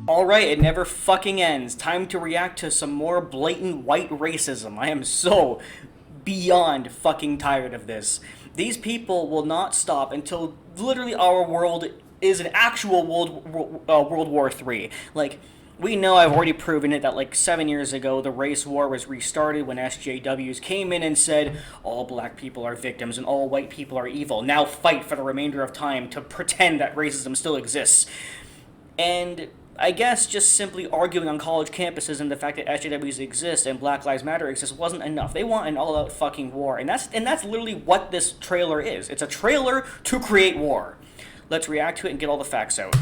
Alright, it never fucking ends. Time to react to some more blatant white racism. I am so beyond fucking tired of this. These people will not stop until literally our world is an actual World War III. Like, we know, I've already proven it, that like 7 years ago the race war was restarted when SJWs came in and said all black people are victims and all white people are evil. Now fight for the remainder of time to pretend that racism still exists. And I guess just simply arguing on college campuses and the fact that SJWs exist and Black Lives Matter exists wasn't enough. They want an all-out fucking war, and that's literally what this trailer is. It's a trailer to create war. Let's react to it and get all the facts out.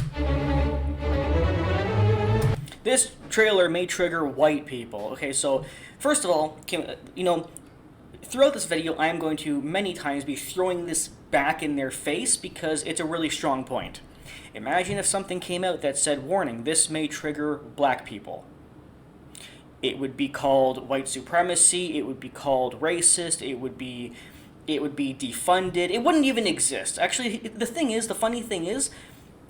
This trailer may trigger white people. Okay, so first of all, throughout this video, I am going to many times be throwing this back in their face because it's a really strong point. Imagine if something came out that said, warning, this may trigger black people. It would be called white supremacy, it would be called racist, it would be defunded, it wouldn't even exist. Actually, the funny thing is,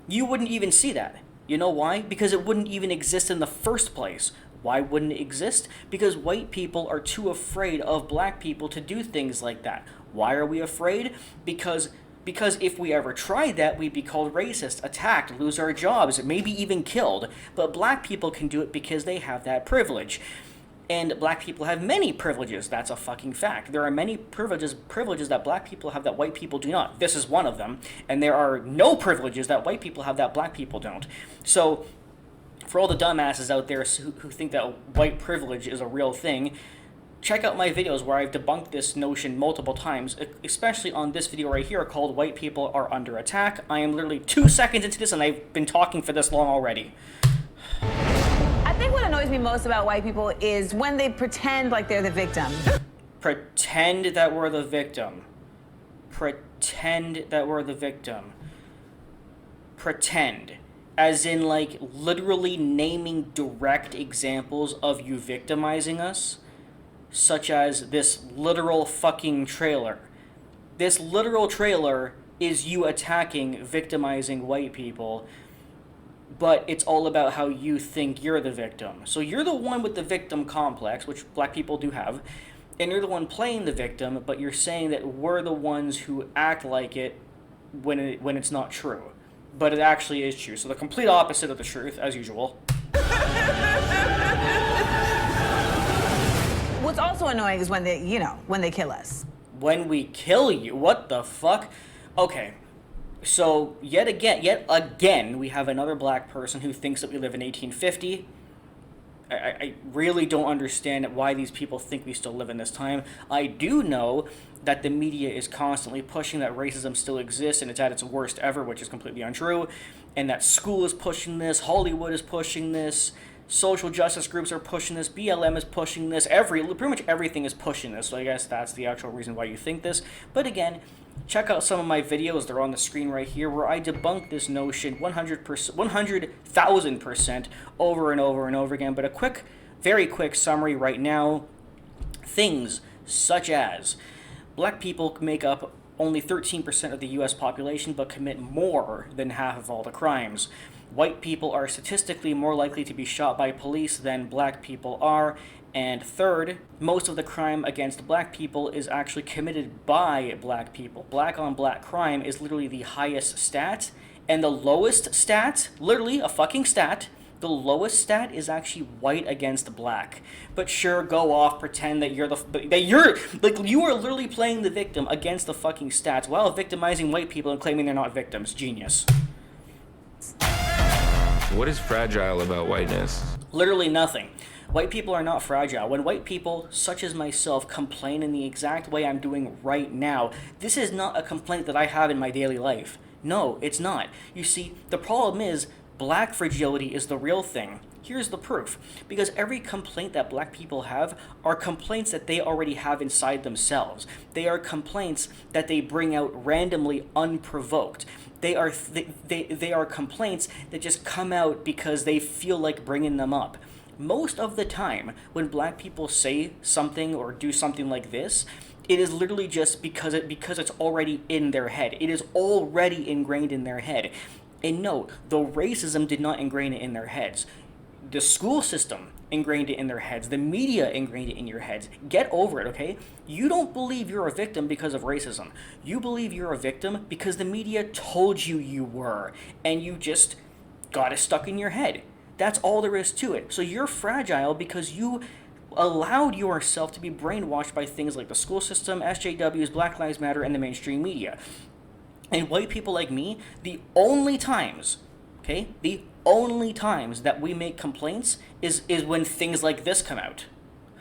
you wouldn't even see that. You know why? Because it wouldn't even exist in the first place. Why wouldn't it exist? Because white people are too afraid of black people to do things like that. Why are we afraid? Because if we ever tried that, we'd be called racist, attacked, lose our jobs, maybe even killed. But black people can do it because they have that privilege. And black people have many privileges. That's a fucking fact. There are many privileges that black people have that white people do not. This is one of them. And there are no privileges that white people have that black people don't. So, for all the dumbasses out there who think that white privilege is a real thing, check out my videos where I've debunked this notion multiple times, especially on this video right here called White People Are Under Attack. I am literally 2 seconds into this and I've been talking for this long already. I think what annoys me most about white people is when they pretend like they're the victim. Pretend that we're the victim. Pretend that we're the victim. Pretend. As in, like, literally naming direct examples of you victimizing us. Such as this literal fucking trailer. This literal trailer is you attacking, victimizing white people, but it's all about how you think you're the victim. So you're the one with the victim complex, which black people do have, and you're the one playing the victim, but you're saying that we're the ones who act like it when it's not true. But it actually is true. So the complete opposite of the truth, as usual. What's also annoying is when they kill us. When we kill you? What the fuck? Okay, so yet again, we have another black person who thinks that we live in 1850. I really don't understand why these people think we still live in this time. I do know that the media is constantly pushing that racism still exists and it's at its worst ever, which is completely untrue, and that school is pushing this, Hollywood is pushing this, social justice groups are pushing this, BLM is pushing this, pretty much everything is pushing this, so I guess that's the actual reason why you think this. But again, check out some of my videos, they're on the screen right here, where I debunk this notion 100,000% over and over and over again. But a very quick summary right now. Things such as black people make up only 13% of the US population but commit more than half of all the crimes. White people are statistically more likely to be shot by police than black people are. And third, most of the crime against black people is actually committed by black people. Black on black crime is literally the highest stat, and the lowest stat, literally a fucking stat, the lowest stat is actually white against black. But sure, go off, pretend that you are literally playing the victim against the fucking stats while victimizing white people and claiming they're not victims. Genius. What is fragile about whiteness? Literally nothing. White people are not fragile. When white people, such as myself, complain in the exact way I'm doing right now, this is not a complaint that I have in my daily life. No, it's not. You see, the problem is, black fragility is the real thing. Here's the proof. Because every complaint that black people have are complaints that they already have inside themselves. They are complaints that they bring out randomly, unprovoked. They are complaints that just come out because they feel like bringing them up. Most of the time, when black people say something or do something like this, it is literally just because it's already in their head. It is already ingrained in their head. And no, the racism did not ingrain it in their heads. The school system ingrained it in their heads. The media ingrained it in your heads. Get over it, okay? You don't believe you're a victim because of racism. You believe you're a victim because the media told you you were, and you just got it stuck in your head. That's all there is to it. So you're fragile because you allowed yourself to be brainwashed by things like the school system, SJWs, Black Lives Matter, and the mainstream media. And white people like me, the only times that we make complaints is when things like this come out.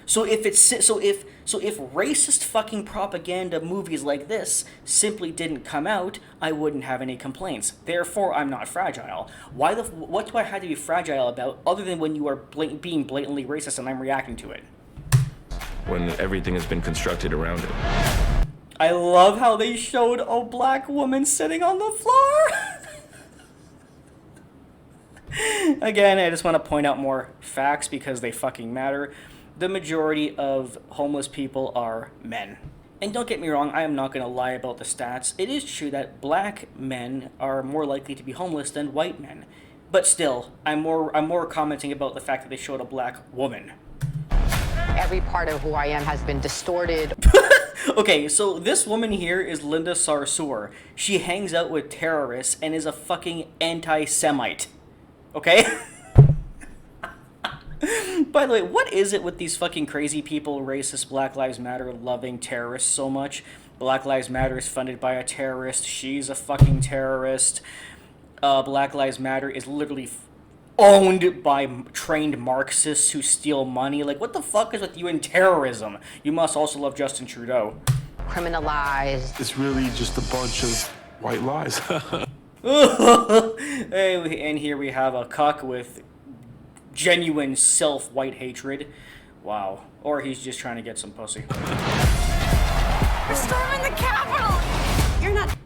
So if racist fucking propaganda movies like this simply didn't come out, I wouldn't have any complaints. Therefore, I'm not fragile. What do I have to be fragile about other than when you are being blatantly racist and I'm reacting to it? When everything has been constructed around it. I love how they showed a black woman sitting on the floor. Again, I just want to point out more facts because they fucking matter. The majority of homeless people are men. And don't get me wrong, I am not going to lie about the stats. It is true that black men are more likely to be homeless than white men. But still, I'm more commenting about the fact that they showed a black woman. Every part of who I am has been distorted. Okay, so this woman here is Linda Sarsour. She hangs out with terrorists and is a fucking anti-Semite. Okay? By the way, what is it with these fucking crazy people, racist, Black Lives Matter, loving terrorists so much? Black Lives Matter is funded by a terrorist. She's a fucking terrorist. Black Lives Matter is literally owned by trained Marxists who steal money. Like, what the fuck is with you and terrorism? You must also love Justin Trudeau. Criminalized. It's really just a bunch of white lies. Hey, and here we have a cuck with genuine self-white hatred. Wow. Or he's just trying to get some pussy. We're storming the Capitol! You're not...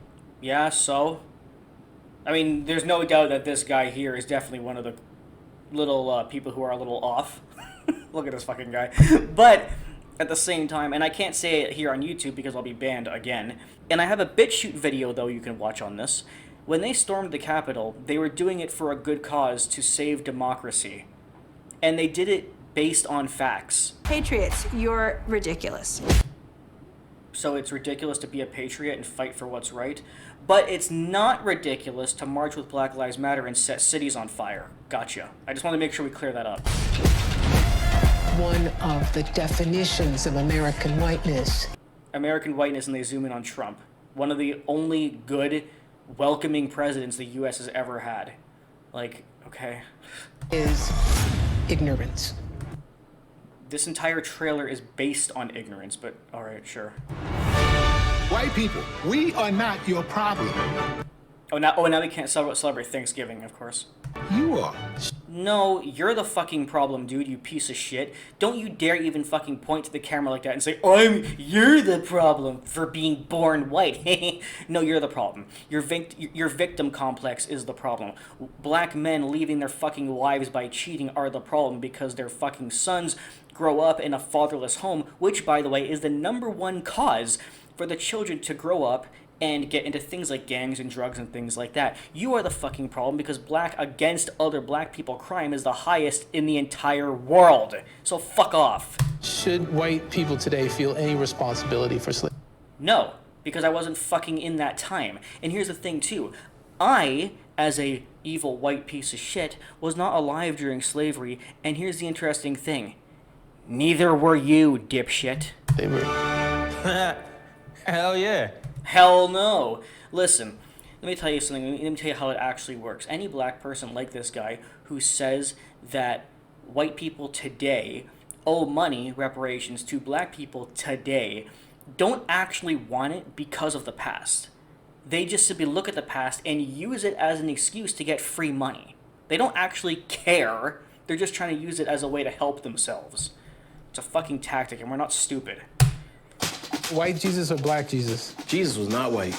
Yeah, so? I mean, there's no doubt that this guy here is definitely one of the little people who are a little off. Look at this fucking guy. But at the same time, and I can't say it here on YouTube because I'll be banned again, and I have a BitChute video, though, you can watch on this. When they stormed the Capitol, they were doing it for a good cause to save democracy. And they did it based on facts. Patriots, you're ridiculous. So it's ridiculous to be a patriot and fight for what's right, but it's not ridiculous to march with Black Lives Matter and set cities on fire. Gotcha. I just want to make sure we clear that up. One of the definitions of American whiteness. American whiteness, and they zoom in on Trump. One of the only good, welcoming presidents the U.S. has ever had. Like, okay. Is ignorance. This entire trailer is based on ignorance, but alright, sure. White people, we are not your problem. Now we can't celebrate Thanksgiving, of course. You are. No, you're the fucking problem, dude, you piece of shit. Don't you dare even fucking point to the camera like that and say, you're the problem for being born white. No, you're the problem. Your victim complex is the problem. Black men leaving their fucking wives by cheating are the problem because their fucking sons grow up in a fatherless home, which, by the way, is the #1 cause for the children to grow up and get into things like gangs and drugs and things like that. You are the fucking problem because black against other black people crime is the highest in the entire world. So fuck off. Should white people today feel any responsibility for slavery? No, because I wasn't fucking in that time. And here's the thing too. I, as a evil white piece of shit, was not alive during slavery, and here's the interesting thing. Neither were you, dipshit. Hell yeah. Hell no. Listen, let me tell you something. Let me tell you how it actually works. Any black person like this guy who says that white people today owe money, reparations, to black people today, don't actually want it because of the past. They just simply look at the past and use it as an excuse to get free money. They don't actually care. They're just trying to use it as a way to help themselves. It's a fucking tactic, and we're not stupid. White Jesus or black Jesus? Jesus was not white.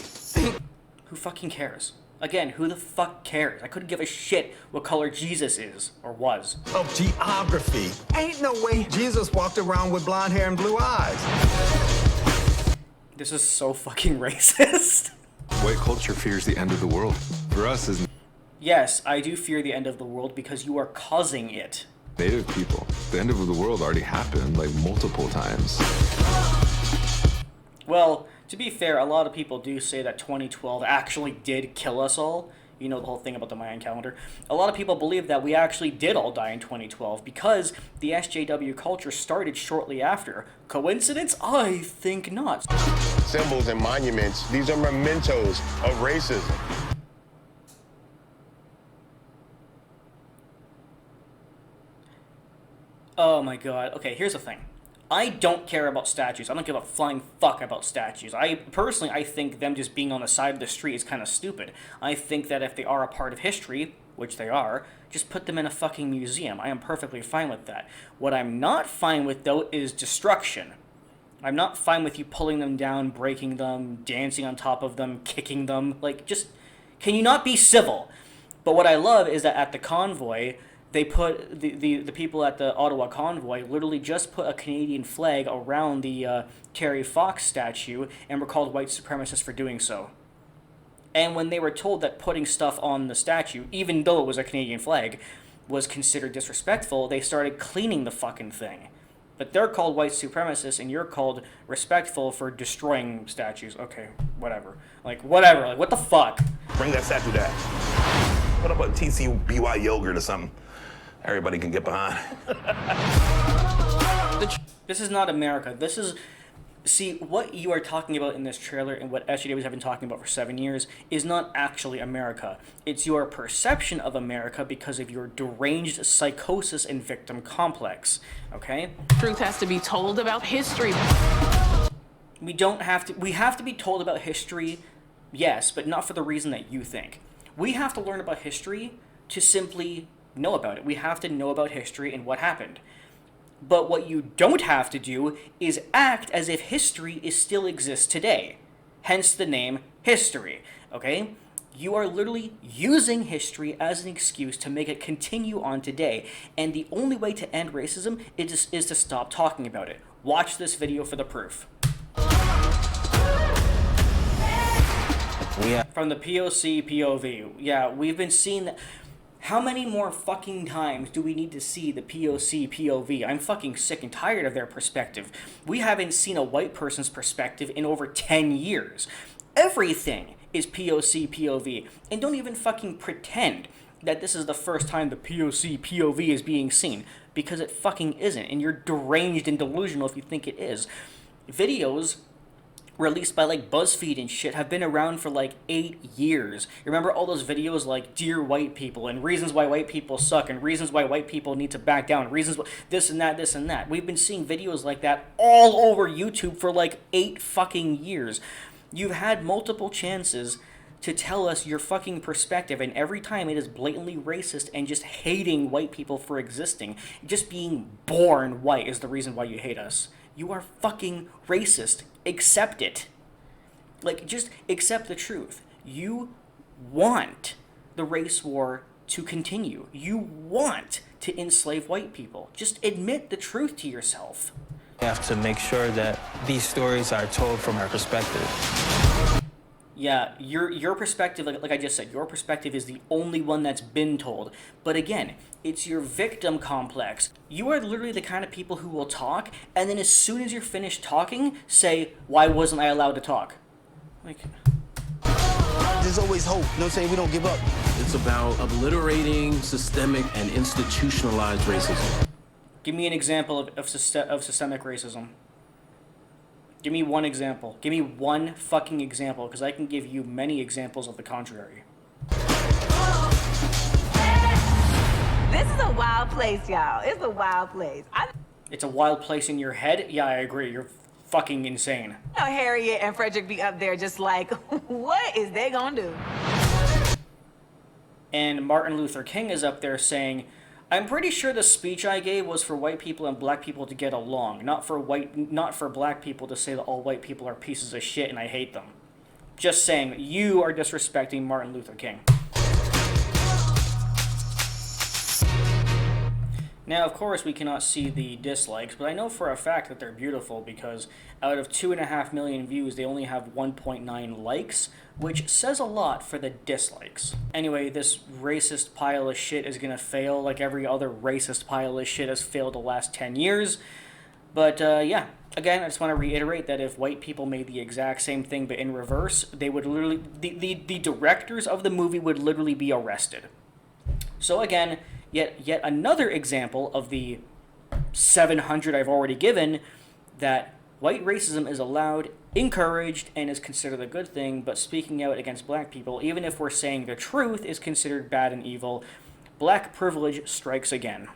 Who fucking cares? Again, who the fuck cares? I couldn't give a shit what color Jesus is, or was. Of geography. Ain't no way Jesus walked around with blonde hair and blue eyes. This is so fucking racist. White culture fears the end of the world. For us, is Yes, I do fear the end of the world because you are causing it. Native people. The end of the world already happened, like, multiple times. Well, to be fair, a lot of people do say that 2012 actually did kill us all. You know the whole thing about the Mayan calendar. A lot of people believe that we actually did all die in 2012 because the SJW culture started shortly after. Coincidence? I think not. Symbols and monuments, these are mementos of racism. Oh my god. Okay, here's the thing. I don't care about statues. I don't give a flying fuck about statues. I think them just being on the side of the street is kind of stupid. I think that if they are a part of history, which they are, just put them in a fucking museum. I am perfectly fine with that. What I'm not fine with, though, is destruction. I'm not fine with you pulling them down, breaking them, dancing on top of them, kicking them. Like, just, can you not be civil? But what I love is that at the convoy, they put, the people at the Ottawa convoy literally just put a Canadian flag around the Terry Fox statue and were called white supremacists for doing so. And when they were told that putting stuff on the statue, even though it was a Canadian flag, was considered disrespectful, they started cleaning the fucking thing. But they're called white supremacists and you're called respectful for destroying statues. Okay, whatever. Like, whatever. Like, what the fuck? Bring that statue down. Put up a TCBY yogurt or something. Everybody can get behind. This is not America. This is... See, what you are talking about in this trailer and what SJWs have been talking about for 7 years is not actually America. It's your perception of America because of your deranged psychosis and victim complex. Okay? Truth has to be told about history. We have to be told about history, yes, but not for the reason that you think. We have to learn about history to simply know about it. We have to know about history and what happened. But what you don't have to do is act as if history still exists today. Hence the name history, okay? You are literally using history as an excuse to make it continue on today. And the only way to end racism is to stop talking about it. Watch this video for the proof. From the POC POV. Yeah, we've been seeing that. How many more fucking times do we need to see the POC POV? I'm fucking sick and tired of their perspective. We haven't seen a white person's perspective in over 10 years. Everything is POC POV. And don't even fucking pretend that this is the first time the POC POV is being seen. Because it fucking isn't. And you're deranged and delusional if you think it is. Videos released by like BuzzFeed and shit have been around for like 8 years. Remember all those videos like Dear White People and reasons why white people suck and reasons why white people need to back down, reasons why this and that, this and that. We've been seeing videos like that all over YouTube for like 8 fucking years. You've had multiple chances to tell us your fucking perspective, and every time it is blatantly racist and just hating white people for existing. Just being born white is the reason why you hate us. You are fucking racist. Accept it. Like, just accept the truth. You want the race war to continue. You want to enslave white people. Just admit the truth to yourself. We have to make sure that these stories are told from our perspective. Yeah, your perspective, like I just said, your perspective is the only one that's been told. But again, it's your victim complex. You are literally the kind of people who will talk, and then as soon as you're finished talking, say, why wasn't I allowed to talk? Like... There's always hope. You know what I'm saying? We don't give up. It's about obliterating systemic and institutionalized racism. Give me an example of systemic racism. Give me one example. Give me one fucking example, because I can give you many examples of the contrary. This is a wild place, y'all. It's a wild place. It's a wild place in your head? Yeah, I agree. You're fucking insane. I know Harriet and Frederick be up there just like, what is they gonna do? And Martin Luther King is up there saying, I'm pretty sure the speech I gave was for white people and black people to get along, not for black people to say that all white people are pieces of shit and I hate them. Just saying, you are disrespecting Martin Luther King. Now, of course, we cannot see the dislikes, but I know for a fact that they're beautiful because out of 2.5 million views, they only have 1.9 likes, which says a lot for the dislikes. Anyway, this racist pile of shit is gonna fail like every other racist pile of shit has failed the last 10 years. But, yeah. Again, I just want to reiterate that if white people made the exact same thing but in reverse, they would literally... The directors of the movie would literally be arrested. So again... Yet another example of the 700 I've already given, that white racism is allowed, encouraged, and is considered a good thing, but speaking out against black people, even if we're saying the truth, is considered bad and evil. Black privilege strikes again.